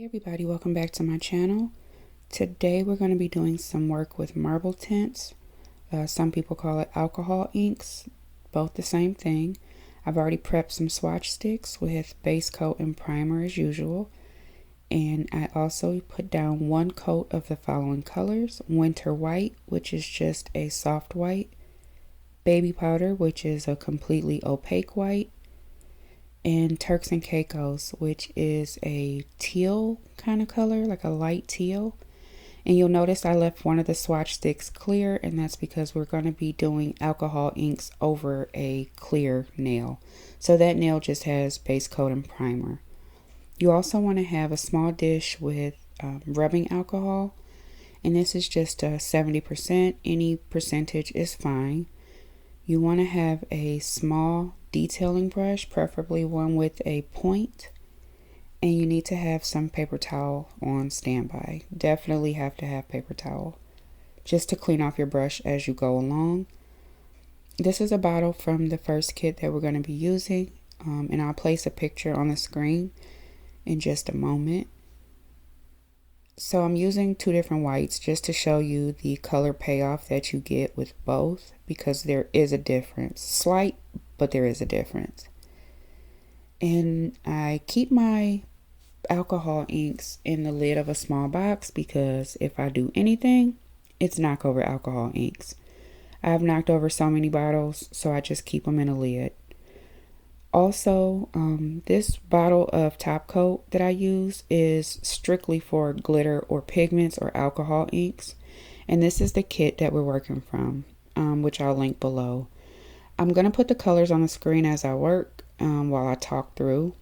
Everybody, welcome back to my channel. Today we're going to be doing some work with marble tints. Some people call it alcohol inks, both the same thing. I've already prepped some swatch sticks with base coat and primer as usual. And I also put down one coat of the following colors: winter white, which is just a soft white; baby powder, which is a completely opaque white; and Turks and Caicos, which is a teal kind of color, like a light teal. And you'll notice I left one of the swatch sticks clear, and that's because we're going to be doing alcohol inks over a clear nail. So that nail just has base coat and primer. You also want to have a small dish with rubbing alcohol, and this is just 70%. Any percentage is fine. You want to have a small detailing brush, preferably one with a point, and you need to have some paper towel on standby. Definitely have to have paper towel just to clean off your brush as you go along. This is a bottle from the first kit that we're going to be using, and I'll place a picture on the screen in just a moment. So I'm using two different whites just to show you the color payoff that you get with both, because there is a difference. Slight, but there is a difference. And I keep my alcohol inks in the lid of a small box because if I do anything, it's knock over alcohol inks. I've knocked over so many bottles, so I just keep them in a lid. Also, this bottle of top coat that I use is strictly for glitter or pigments or alcohol inks. And this is the kit that we're working from, which I'll link below. I'm going to put the colors on the screen as I work while I talk through.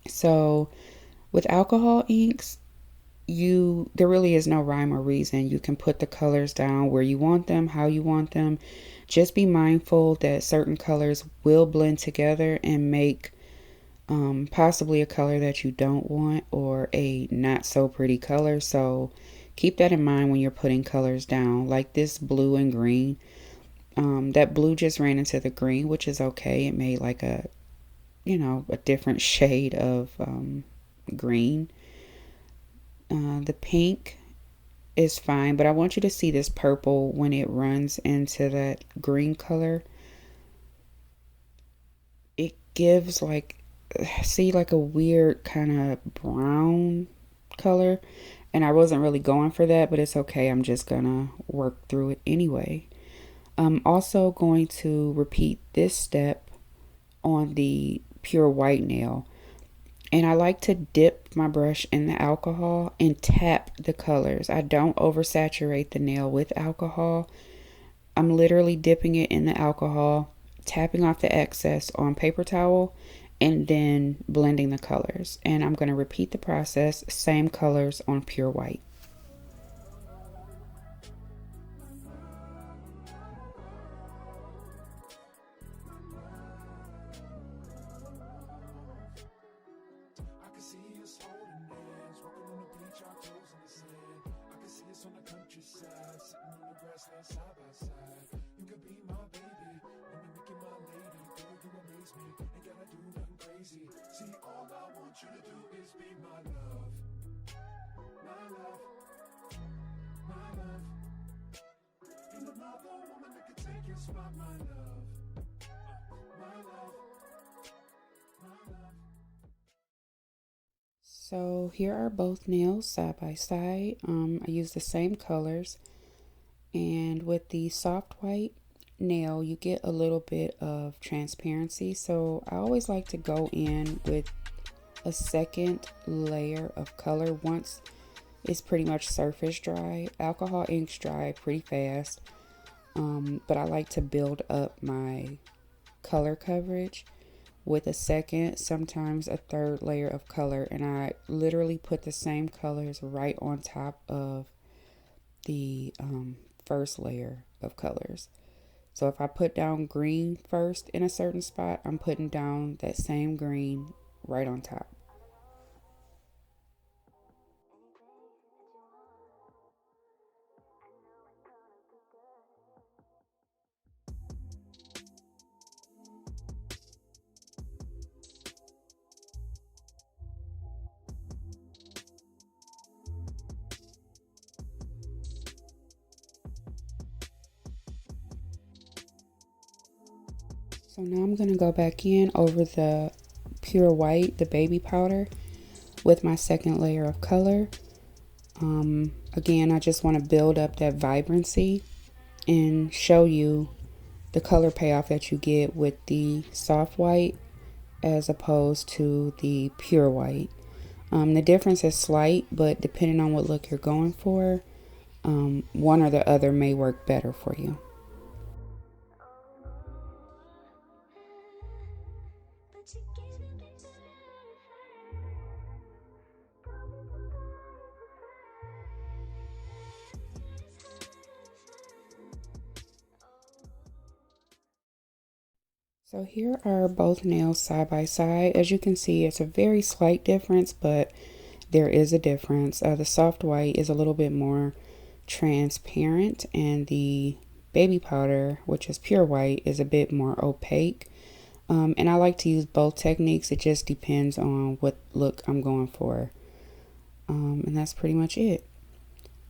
So with alcohol inks, there really is no rhyme or reason. You can put the colors down where you want them, how you want them. Just be mindful that certain colors will blend together and make possibly a color that you don't want, or a not so pretty color. So keep that in mind when you're putting colors down, like this blue and green. That blue just ran into the green, which is okay. It made like a different shade of green. The pink is fine, but I want you to see this purple when it runs into that green color. It gives like a weird kind of brown color, and I wasn't really going for that, but it's okay. I'm just gonna work through it anyway. I'm also going to repeat this step on the pure white nail. And I like to dip my brush in the alcohol and tap the colors. I don't oversaturate the nail with alcohol. I'm literally dipping it in the alcohol, tapping off the excess on paper towel, and then blending the colors. And I'm going to repeat the process, same colors on pure white. See, all I want you to do is be my love. My love. My love. Ain't another woman that can take your spot, my love. My love. My love. So here are both nails side by side. I use the same colors, and with the soft white nail you get a little bit of transparency, so I always like to go in with a second layer of color once it's pretty much surface dry. Alcohol inks dry pretty fast, but I like to build up my color coverage with a second, sometimes a third layer of color, and I literally put the same colors right on top of the first layer of colors. So if I put down green first in a certain spot, I'm putting down that same green right on top. So now I'm going to go back in over the pure white, the baby powder, with my second layer of color. Again, I just want to build up that vibrancy and show you the color payoff that you get with the soft white as opposed to the pure white. The difference is slight, but depending on what look you're going for, one or the other may work better for you. So here are both nails side by side. As you can see, it's a very slight difference, but there is a difference. The soft white is a little bit more transparent, and the baby powder, which is pure white, is a bit more opaque. And I like to use both techniques. It just depends on what look I'm going for. And that's pretty much it.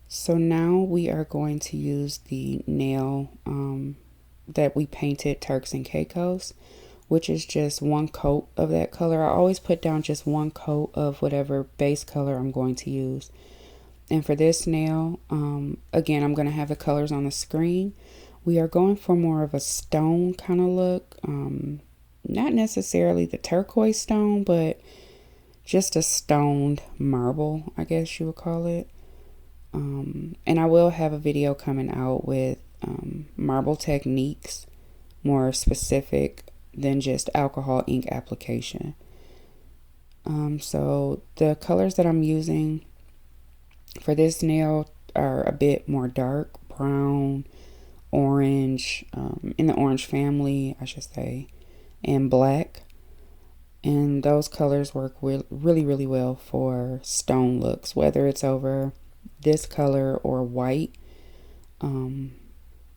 So now we are going to use the nail that we painted Turks and Caicos, which is just one coat of that color. I always put down just one coat of whatever base color I'm going to use. And for this nail, again, I'm going to have the colors on the screen. We are going for more of a stone kind of look. Not necessarily the turquoise stone, but just a stoned marble, I guess you would call it. And I will have a video coming out with marble techniques, more specific than just alcohol ink application. So the colors that I'm using for this nail are a bit more dark, brown, orange, in the orange family, I should say, and black. And those colors work really, really well for stone looks, whether it's over this color or white.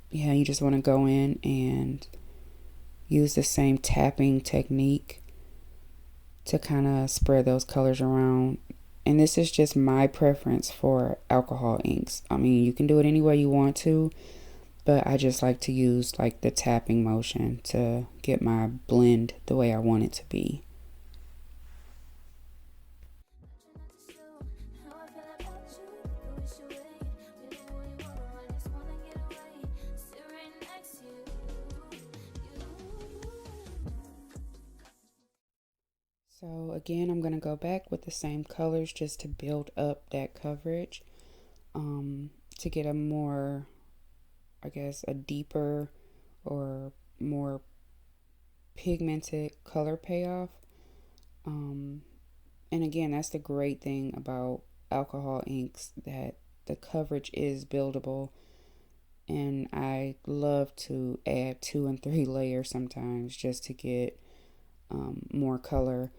Yeah, you just want to go in and use the same tapping technique to kind of spread those colors around. And this is just my preference for alcohol inks. I mean, you can do it any way you want to, but I just like to use like the tapping motion to get my blend the way I want it to be. So again, I'm going to go back with the same colors just to build up that coverage, to get a more, I guess, a deeper or more pigmented color payoff. And again, that's the great thing about alcohol inks, that the coverage is buildable. And I love to add 2 and 3 layers sometimes just to get more color.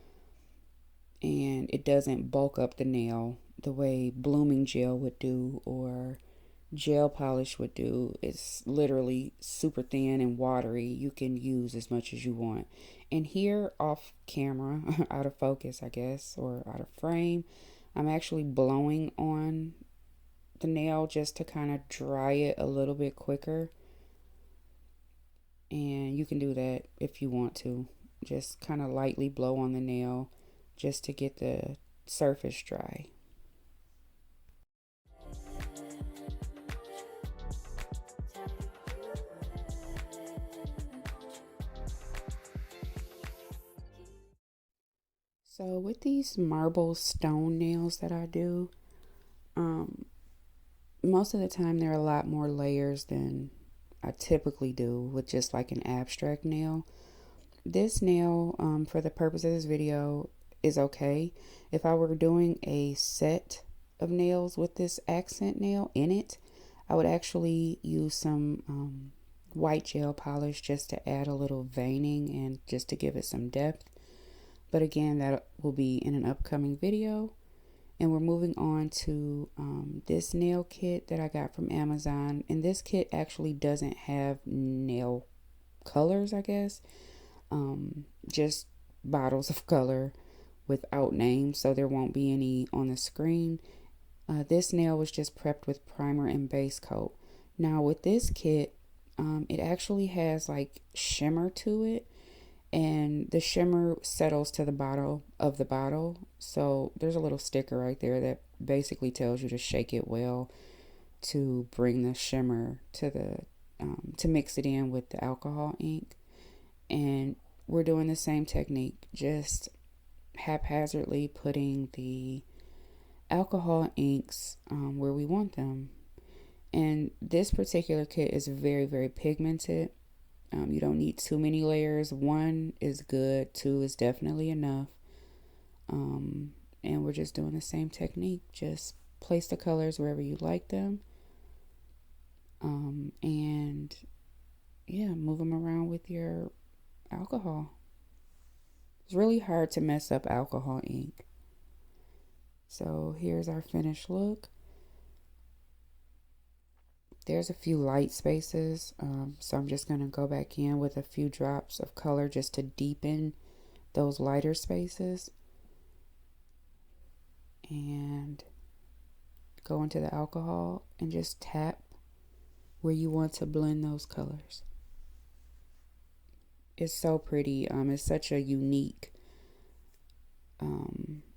And it doesn't bulk up the nail the way blooming gel would do or gel polish would do. It's literally super thin and watery. You can use as much as you want. And here off camera, out of focus, I guess, or out of frame, I'm actually blowing on the nail just to kind of dry it a little bit quicker. And you can do that if you want to. Just kind of lightly blow on the nail just to get the surface dry. So with these marble stone nails that I do, most of the time there are a lot more layers than I typically do with just like an abstract nail. This nail, for the purpose of this video, is okay. If I were doing a set of nails with this accent nail in it, I would actually use some white gel polish just to add a little veining and just to give it some depth. But again, that will be in an upcoming video. And we're moving on to this nail kit that I got from Amazon. And this kit actually doesn't have nail colors, I guess. Just bottles of color without names, so there won't be any on the screen. This nail was just prepped with primer and base coat. Now with this kit, it actually has like shimmer to it. and the shimmer settles to the bottom of the bottle. So there's a little sticker right there that basically tells you to shake it well to bring the shimmer to the to mix it in with the alcohol ink. And we're doing the same technique, just haphazardly putting the alcohol inks where we want them. And this particular kit is very, very pigmented. You don't need too many layers. One is good, two is definitely enough. And we're just doing the same technique. Just place the colors wherever you like them. And yeah, move them around with your alcohol. It's really hard to mess up alcohol ink. So here's our finished look. There's a few light spaces, so I'm just going to go back in with a few drops of color just to deepen those lighter spaces. And go into the alcohol and just tap where you want to blend those colors. It's so pretty. It's such a unique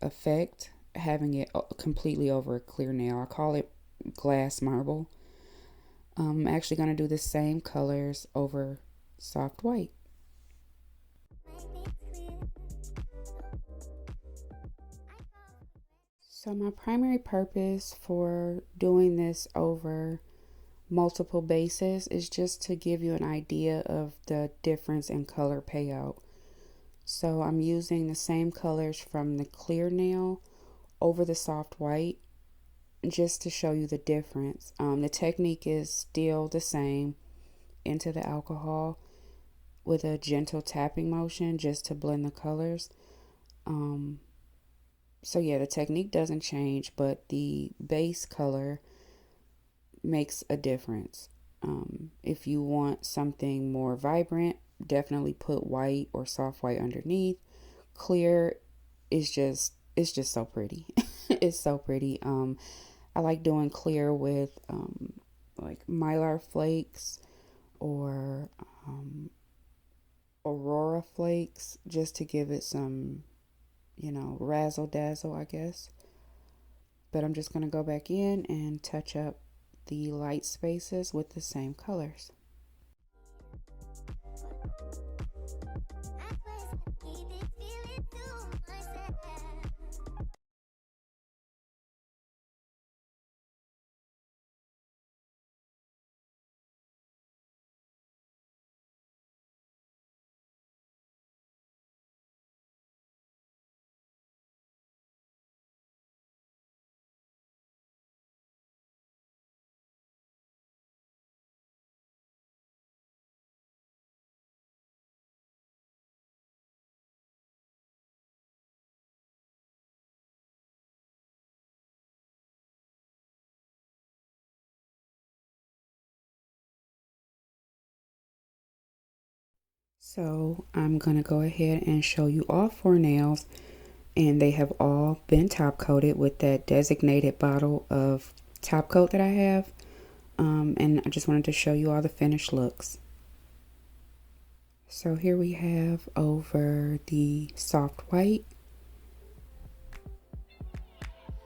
effect, having it completely over a clear nail. I call it glass marble. I'm actually going to do the same colors over soft white. So my primary purpose for doing this over multiple bases is just to give you an idea of the difference in color payout. So I'm using the same colors from the clear nail over the soft white just to show you the difference. The technique is still the same, into the alcohol with a gentle tapping motion just to blend the colors. So yeah, the technique doesn't change, but the base color makes a difference. If you want something more vibrant, definitely put white or soft white underneath. Clear is just, it's just so pretty. It's so pretty. I like doing clear with like mylar flakes or aurora flakes, just to give it some, razzle dazzle, I guess. But I'm just going to go back in and touch up the light spaces with the same colors. So I'm going to go ahead and show you all 4 nails, and they have all been top coated with that designated bottle of top coat that I have. And I just wanted to show you all the finished looks. So here we have over the soft white,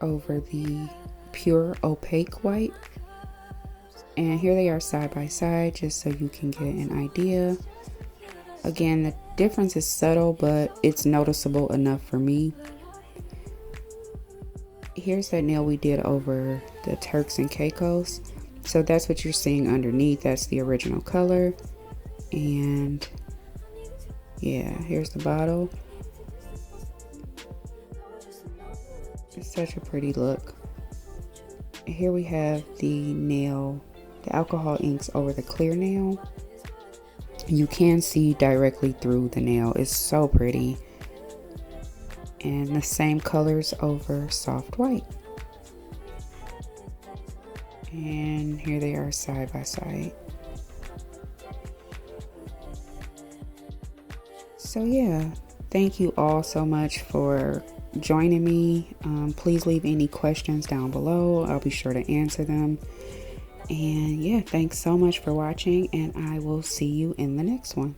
over the pure opaque white, and here they are side by side just so you can get an idea. Again, the difference is subtle, but it's noticeable enough for me. Here's that nail we did over the Turks and Caicos. So that's what you're seeing underneath. That's the original color. And yeah, here's the bottle. It's such a pretty look. Here we have the nail, the alcohol inks over the clear nail. You can see directly through the nail. It's so pretty. And the same colors over soft white. And here they are side by side. So yeah, thank you all so much for joining me. Please leave any questions down below. I'll be sure to answer them. And yeah, thanks so much for watching, and I will see you in the next one.